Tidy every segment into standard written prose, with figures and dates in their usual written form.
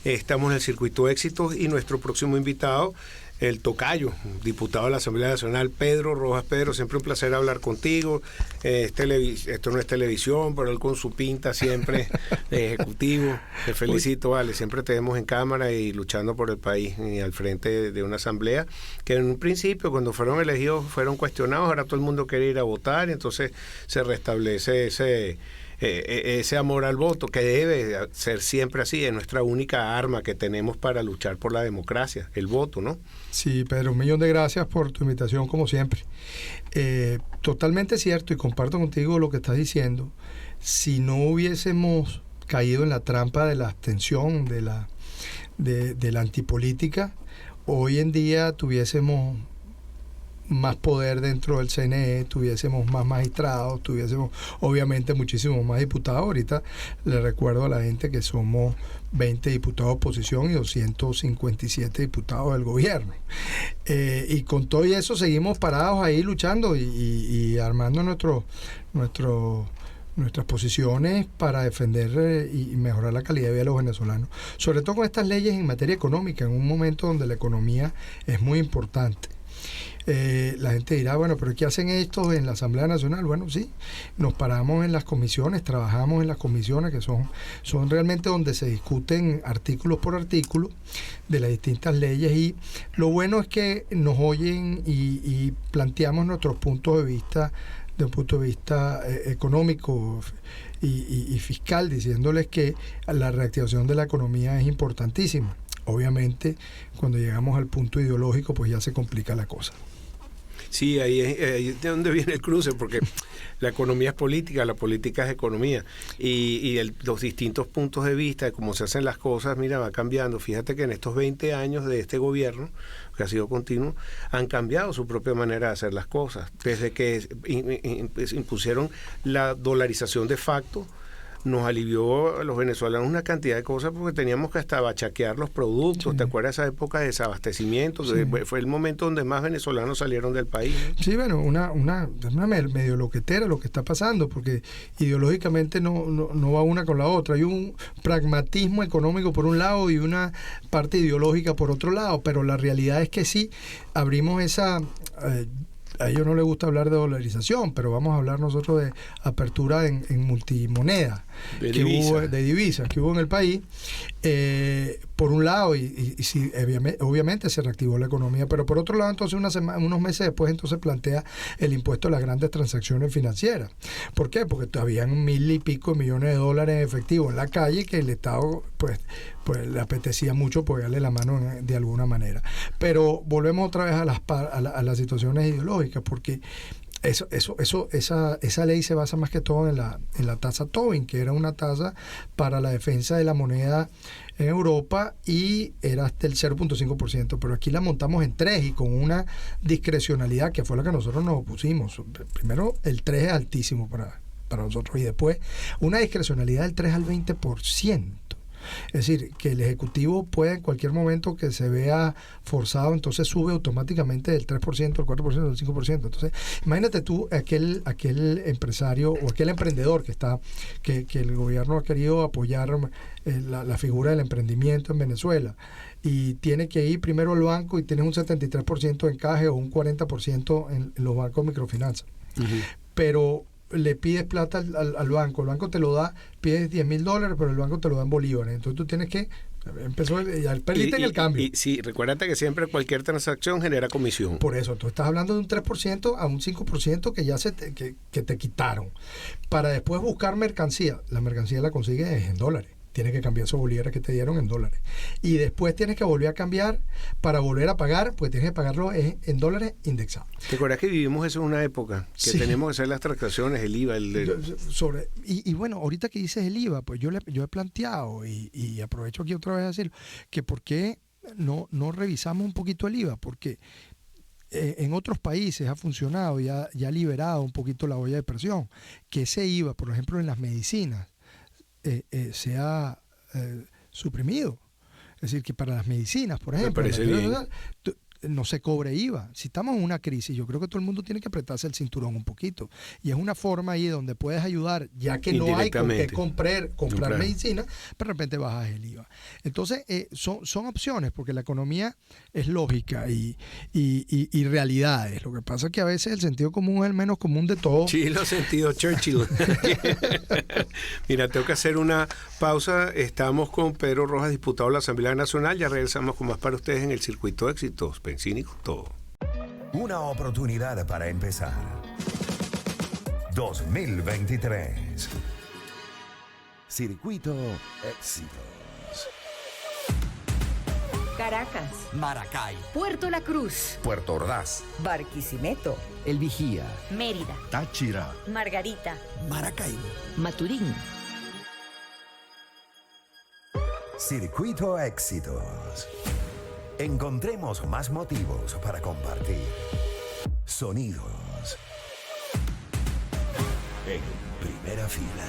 Estamos en el Circuito Éxitos y nuestro próximo invitado, el tocayo, diputado de la Asamblea Nacional, Pedro Rojas. Pedro, siempre un placer hablar contigo. Esto no es televisión, pero él con su pinta siempre de ejecutivo. Te felicito, vale. Siempre te vemos en cámara y luchando por el país y al frente de una asamblea que en un principio, cuando fueron elegidos, fueron cuestionados. Ahora todo el mundo quiere ir a votar y entonces se restablece ese amor al voto, que debe ser siempre así. Es nuestra única arma que tenemos para luchar por la democracia, el voto, ¿no? Sí, Pedro, un millón de gracias por tu invitación, como siempre. Totalmente cierto, y comparto contigo lo que estás diciendo. Si no hubiésemos caído en la trampa de la abstención, de la antipolítica, hoy en día tuviésemos más poder dentro del CNE, tuviésemos más magistrados, tuviésemos obviamente muchísimos más diputados. Ahorita le recuerdo a la gente que somos 20 diputados de oposición y 257 diputados del gobierno. Y con todo eso seguimos parados ahí luchando y armando nuestras posiciones para defender y mejorar la calidad de vida de los venezolanos. Sobre todo con estas leyes en materia económica, en un momento donde la economía es muy importante. La gente dirá, bueno, pero ¿qué hacen estos en la Asamblea Nacional? Bueno, sí, nos paramos en las comisiones, trabajamos en las comisiones que son realmente donde se discuten artículo por artículo de las distintas leyes, y lo bueno es que nos oyen y planteamos nuestros puntos de vista de un punto de vista económico y fiscal, diciéndoles que la reactivación de la economía es importantísima. Obviamente, cuando llegamos al punto ideológico, pues ya se complica la cosa. Sí, ahí es de donde viene el cruce, porque la economía es política, la política es economía, y los distintos puntos de vista de cómo se hacen las cosas, mira, va cambiando. Fíjate que en estos 20 años de este gobierno, que ha sido continuo, han cambiado su propia manera de hacer las cosas. Desde que impusieron la dolarización de facto, nos alivió a los venezolanos una cantidad de cosas, porque teníamos que hasta bachaquear los productos. Sí. ¿Te acuerdas de esa época de desabastecimiento? Sí. Fue el momento donde más venezolanos salieron del país. Sí, bueno, una medio loquetera lo que está pasando, porque ideológicamente no va una con la otra. Hay un pragmatismo económico por un lado y una parte ideológica por otro lado, pero la realidad es que sí, abrimos esa... a ellos no les gusta hablar de dolarización, pero vamos a hablar nosotros de apertura en multimoneda, de divisas que hubo en el país, por un lado, y sí, obviamente se reactivó la economía, pero por otro lado, entonces unos meses después, entonces plantea el impuesto a las grandes transacciones financieras. ¿Por qué? Porque habían 1,000 y pico millones de dólares en efectivo en la calle, que el Estado pues le apetecía mucho darle la mano de alguna manera. Pero volvemos otra vez a las situaciones ideológicas, porque esa ley se basa más que todo en la tasa Tobin, que era una tasa para la defensa de la moneda en Europa, y era hasta el 0.5%, pero aquí la montamos en 3 y con una discrecionalidad que fue la que nosotros nos opusimos. Primero, el 3 es altísimo para nosotros, y después una discrecionalidad del 3 al 20%. Es decir, que el Ejecutivo puede en cualquier momento que se vea forzado, entonces sube automáticamente del 3%, al 4%, al 5%. Entonces, imagínate tú aquel empresario o aquel emprendedor que el gobierno ha querido apoyar la figura del emprendimiento en Venezuela, y tiene que ir primero al banco y tienes un 73% de encaje o un 40% en los bancos de microfinanza. Uh-huh. Pero le pides plata al banco, el banco te lo da, pides $10,000, pero el banco te lo da en bolívares, entonces tú tienes que perdiste en el cambio. Sí, recuérdate que siempre cualquier transacción genera comisión. Por eso, tú estás hablando de un 3% a un 5% que ya que te quitaron, para después buscar mercancía. La mercancía la consigues en dólares. Tienes que cambiar esos bolívares que te dieron en dólares. Y después tienes que volver a cambiar para volver a pagar, pues tienes que pagarlo en dólares indexados. ¿Te acuerdas que vivimos eso en una época? Que sí. Tenemos que hacer las transacciones, el IVA, Y bueno, ahorita que dices el IVA, pues yo he planteado, y aprovecho aquí otra vez a decirlo, que por qué no revisamos un poquito el IVA, porque en otros países ha funcionado y ha liberado un poquito la olla de presión, que ese IVA, por ejemplo, en las medicinas, se ha suprimido. Es decir, que para las medicinas, por ejemplo, no se cobre IVA. Si estamos en una crisis, yo creo que todo el mundo tiene que apretarse el cinturón un poquito. Y es una forma ahí donde puedes ayudar, ya que no hay con qué comprar medicina, pero de repente bajas el IVA. Entonces, son opciones, porque la economía es lógica y realidades. Lo que pasa es que a veces el sentido común es el menos común de todo. Sí, lo he sentido, Churchill. Mira, tengo que hacer una pausa. Estamos con Pedro Rojas, diputado de la Asamblea Nacional. Ya regresamos con más para ustedes en el Circuito de Éxitos. Benzina y con todo. Una oportunidad para empezar. 2023. Circuito Éxitos. Caracas, Maracay, Puerto La Cruz, Puerto Ordaz, Barquisimeto, El Vigía, Mérida, Táchira, Margarita, Maracaibo, Maturín. Circuito Éxitos. Encontremos más motivos para compartir. Sonidos. En primera fila.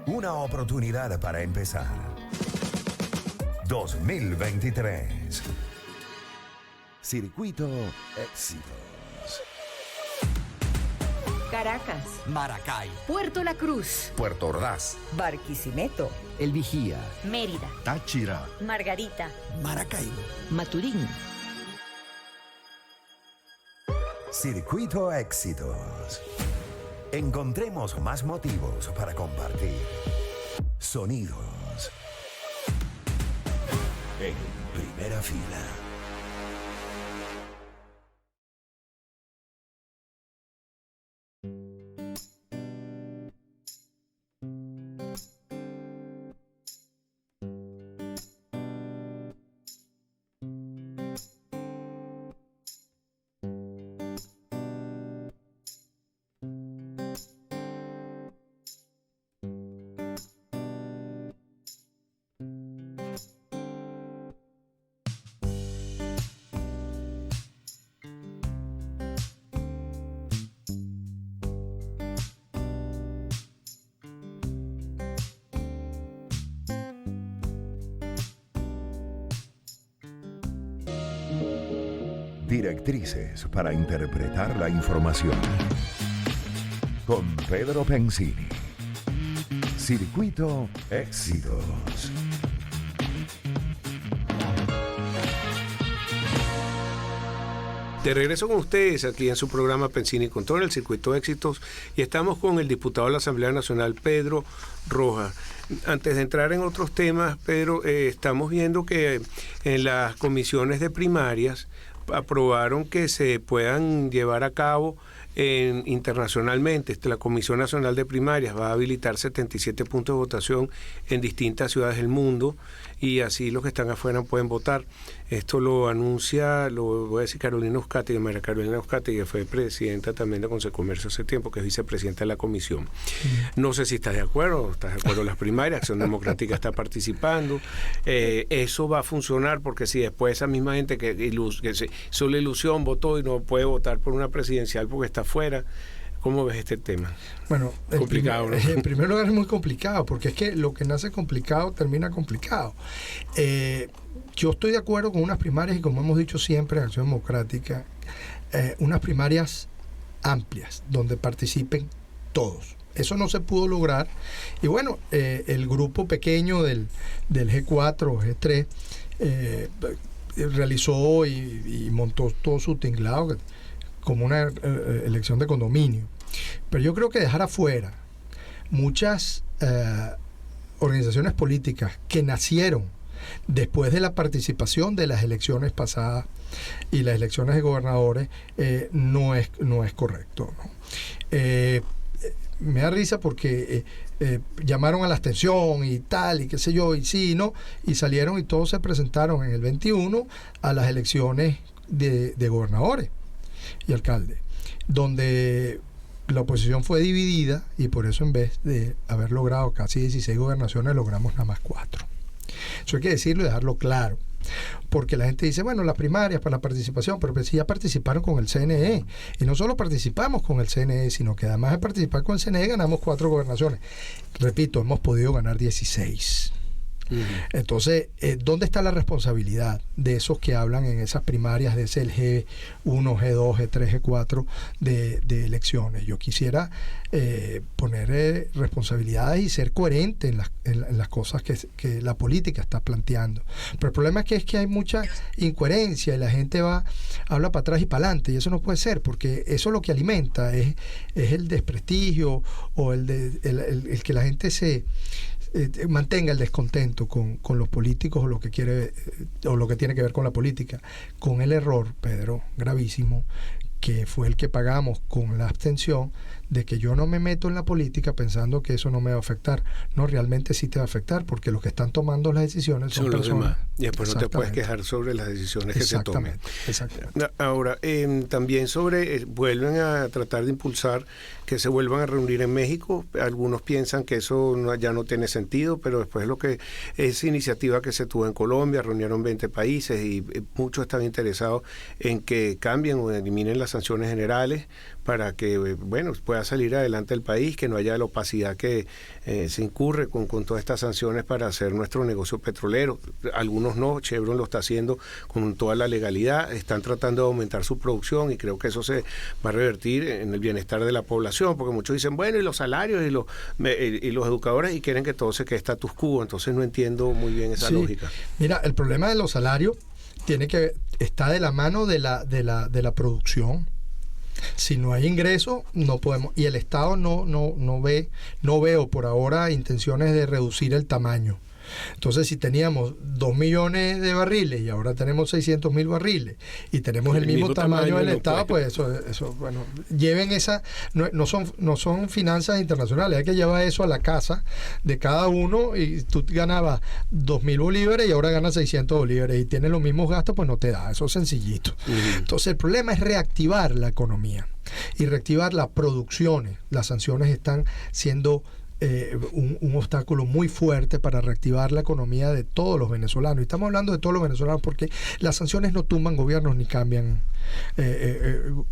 Una oportunidad para empezar. 2023. Circuito Éxitos. Caracas, Maracay, Puerto La Cruz, Puerto Ordaz. Barquisimeto, El Vigía, Mérida, Táchira, Margarita, Maracaibo, Maturín. Circuito Éxitos. Encontremos más motivos para compartir. Sonidos. En primera fila. Directrices para interpretar la información. Con Pedro Pensini. Circuito Éxitos. De regreso con ustedes aquí en su programa Pensini Control, el Circuito Éxitos, y estamos con el diputado de la Asamblea Nacional, Pedro Rojas. Antes de entrar en otros temas, Pedro, estamos viendo que en las comisiones de primarias aprobaron que se puedan llevar a cabo internacionalmente. La Comisión Nacional de Primarias va a habilitar 77 puntos de votación en distintas ciudades del mundo y así los que están afuera pueden votar. Esto lo anuncia, lo voy a decir, Carolina Euskadi, María Carolina Euskadi, que fue presidenta también de Consejo de Comercio hace tiempo, que es vicepresidenta de la comisión. No sé si estás de acuerdo en las primarias, Acción Democrática está participando. Eso va a funcionar porque si después esa misma gente que hizo la ilusión votó y no puede votar por una presidencial porque está afuera. ¿Cómo ves este tema? Bueno, complicado, ¿no? En primer lugar es muy complicado, porque es que lo que nace complicado termina complicado. Yo estoy de acuerdo con unas primarias y, como hemos dicho siempre en Acción Democrática, unas primarias amplias, donde participen todos. Eso no se pudo lograr. Y bueno, el grupo pequeño del G4, G3, realizó y montó todo su tinglado como una elección de condominio. Pero yo creo que dejar afuera muchas organizaciones políticas que nacieron después de la participación de las elecciones pasadas y las elecciones de gobernadores no es correcto, ¿no? Me da risa porque llamaron a la abstención y tal, y qué sé yo, y sí, ¿no? Y salieron y todos se presentaron en el 21 a las elecciones de gobernadores y alcaldes, donde la oposición fue dividida y por eso, en vez de haber logrado casi 16 gobernaciones, logramos nada más 4. Eso hay que decirlo y dejarlo claro, porque la gente dice, bueno, las primarias para la participación, pero pues sí, ya participaron con el CNE, y no solo participamos con el CNE, sino que además de participar con el CNE ganamos 4 gobernaciones. Repito, hemos podido ganar 16. Entonces, ¿dónde está la responsabilidad de esos que hablan en esas primarias, de ese G1, G2, G3, G4 de elecciones? Yo quisiera poner responsabilidades y ser coherente en las cosas que la política está planteando. Pero el problema es que hay mucha incoherencia y la gente habla para atrás y para adelante, y eso no puede ser, porque eso lo que alimenta es el desprestigio o el que la gente mantenga el descontento con los políticos o lo que tiene que ver con la política, con el error, Pedro, gravísimo, que fue el que pagamos con la abstención, de que yo no me meto en la política pensando que eso no me va a afectar. No, realmente sí te va a afectar, porque los que están tomando las decisiones son los personas. demás. Y después no te puedes quejar sobre las decisiones que se tomen. Exactamente. Ahora, también vuelven a tratar de impulsar que se vuelvan a reunir en México. Algunos piensan que eso ya no tiene sentido, pero después esa iniciativa que se tuvo en Colombia, reunieron 20 países y muchos están interesados en que cambien o eliminen la sanciones generales para que, bueno, pueda salir adelante el país, que no haya la opacidad que se incurre con todas estas sanciones para hacer nuestro negocio petrolero. Algunos no, Chevron lo está haciendo con toda la legalidad, están tratando de aumentar su producción y creo que eso se va a revertir en el bienestar de la población, porque muchos dicen, bueno, y los salarios y los educadores, y quieren que todo se quede status quo, entonces no entiendo muy bien esa lógica. Mira, el problema de los salarios está de la mano de la producción. Si no hay ingresos, no podemos, y el Estado no veo por ahora intenciones de reducir el tamaño. Entonces, si teníamos 2 millones de barriles y ahora tenemos 600,000 barriles y tenemos el mismo tamaño del Estado, pues eso, bueno, lleven esa, no son finanzas internacionales, hay que llevar eso a la casa de cada uno, y tú ganabas 2,000 bolívares y ahora ganas 600 bolívares y tienes los mismos gastos, pues no te da, eso es sencillito. Entonces, el problema es reactivar la economía y reactivar las producciones. Las sanciones están siendo un obstáculo muy fuerte para reactivar la economía de todos los venezolanos. Y estamos hablando de todos los venezolanos porque las sanciones no tumban gobiernos ni cambian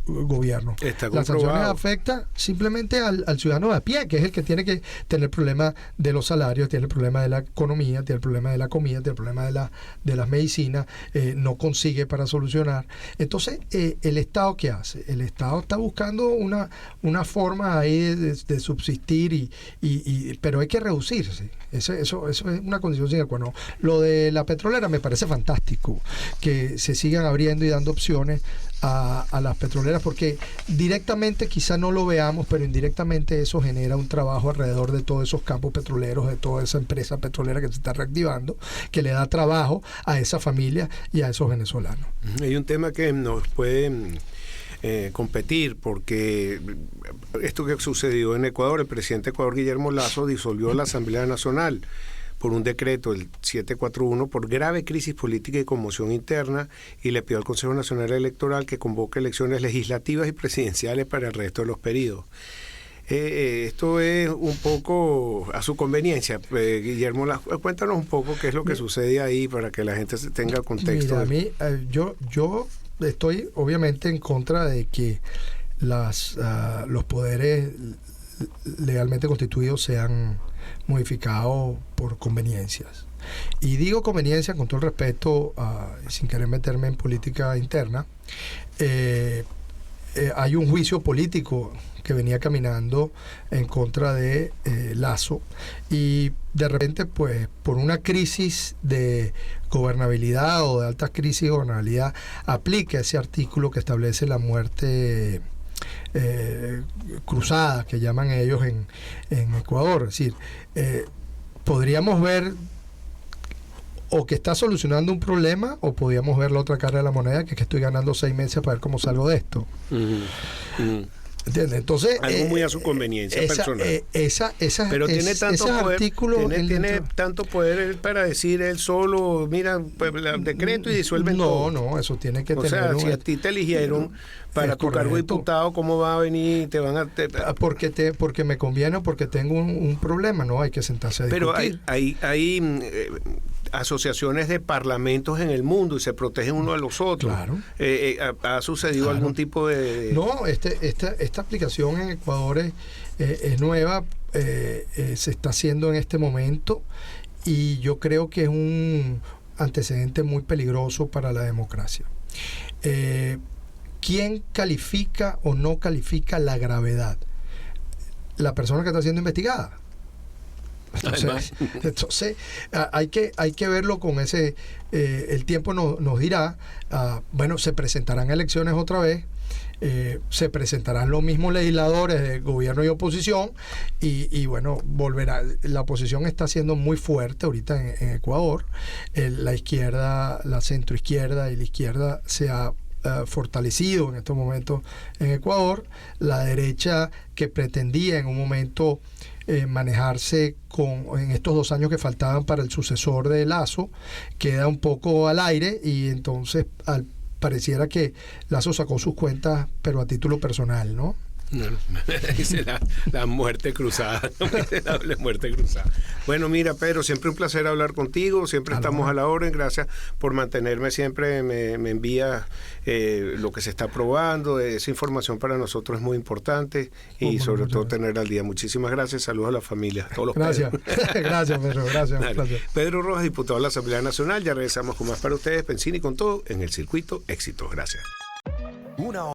gobiernos. Las sanciones afectan simplemente al ciudadano de a pie, que es el que tiene que tener el problema de los salarios, tiene el problema de la economía, tiene el problema de la comida, tiene el problema de las medicinas, no consigue para solucionar. Entonces, ¿el Estado qué hace? El Estado está buscando una forma ahí de subsistir, pero hay que reducirse. Eso es una condición sine qua non. Lo de la petrolera me parece fantástico, que se sigan abriendo y dando opciones a las petroleras, porque directamente quizá no lo veamos, pero indirectamente eso genera un trabajo alrededor de todos esos campos petroleros, de toda esa empresa petrolera que se está reactivando, que le da trabajo a esa familia y a esos venezolanos. Hay un tema que nos puede competir, porque esto que sucedió en Ecuador, el presidente de Ecuador, Guillermo Lasso, disolvió la Asamblea Nacional por un decreto, el 741, por grave crisis política y conmoción interna, y le pidió al Consejo Nacional Electoral que convoque elecciones legislativas y presidenciales para el resto de los periodos. Esto es un poco a su conveniencia. Guillermo, cuéntanos un poco qué es lo que sucede ahí para que la gente tenga el contexto. Mira, yo estoy obviamente en contra de que los poderes legalmente constituidos sean modificados por conveniencias. Y digo conveniencia con todo el respeto, sin querer meterme en política interna. Hay un juicio político que venía caminando en contra de Lasso, y de repente, pues, por una crisis de gobernabilidad o de alta crisis de gobernabilidad, aplica ese artículo que establece la muerte cruzada, que llaman ellos en Ecuador. Es decir, podríamos ver o que está solucionando un problema, o podríamos ver la otra cara de la moneda, que es que estoy ganando 6 meses para ver cómo salgo de esto. ¿Entiendes? Entonces, algo muy a su conveniencia personal. Pero tiene tanto poder, tiene tanto poder para decir él solo, mira, pues, el decreto y disuelven todo. No, eso tiene que tener. O sea, si a ti te eligieron para tu cargo de diputado, ¿cómo va a venir? Te van a porque me conviene o porque tengo un problema, no hay que sentarse a discutir. Pero hay asociaciones de parlamentos en el mundo y se protegen uno a los otros. Claro. ¿Ha sucedido algún tipo de...? No, esta aplicación en Ecuador es nueva, se está haciendo en este momento, y yo creo que es un antecedente muy peligroso para la democracia. ¿Quién califica o no califica la persona que está siendo investigada. Entonces hay que verlo con ese el tiempo nos dirá. Bueno, se presentarán elecciones otra vez, se presentarán los mismos legisladores de gobierno y oposición, y bueno, volverá. La oposición está siendo muy fuerte ahorita en Ecuador. La izquierda, la centroizquierda y la izquierda se ha fortalecido en estos momentos en Ecuador. La derecha, que pretendía en un momento manejarse en estos 2 años que faltaban para el sucesor de Lasso, queda un poco al aire, y entonces pareciera que Lasso sacó sus cuentas, pero a título personal, ¿no? No, dice la muerte cruzada, dice la doble muerte cruzada. Bueno, mira, Pedro, siempre un placer hablar contigo, siempre estamos a la orden, gracias por mantenerme siempre, me envía lo que se está probando, esa información para nosotros es muy importante y sobre todo tener al día. Muchísimas gracias, saludos a la familia, a todos los Gracias, gracias Pedro, gracias. Pedro Rojas, diputado de la Asamblea Nacional, ya regresamos con más para ustedes, Pensini con todo en el circuito Éxitos, gracias. Una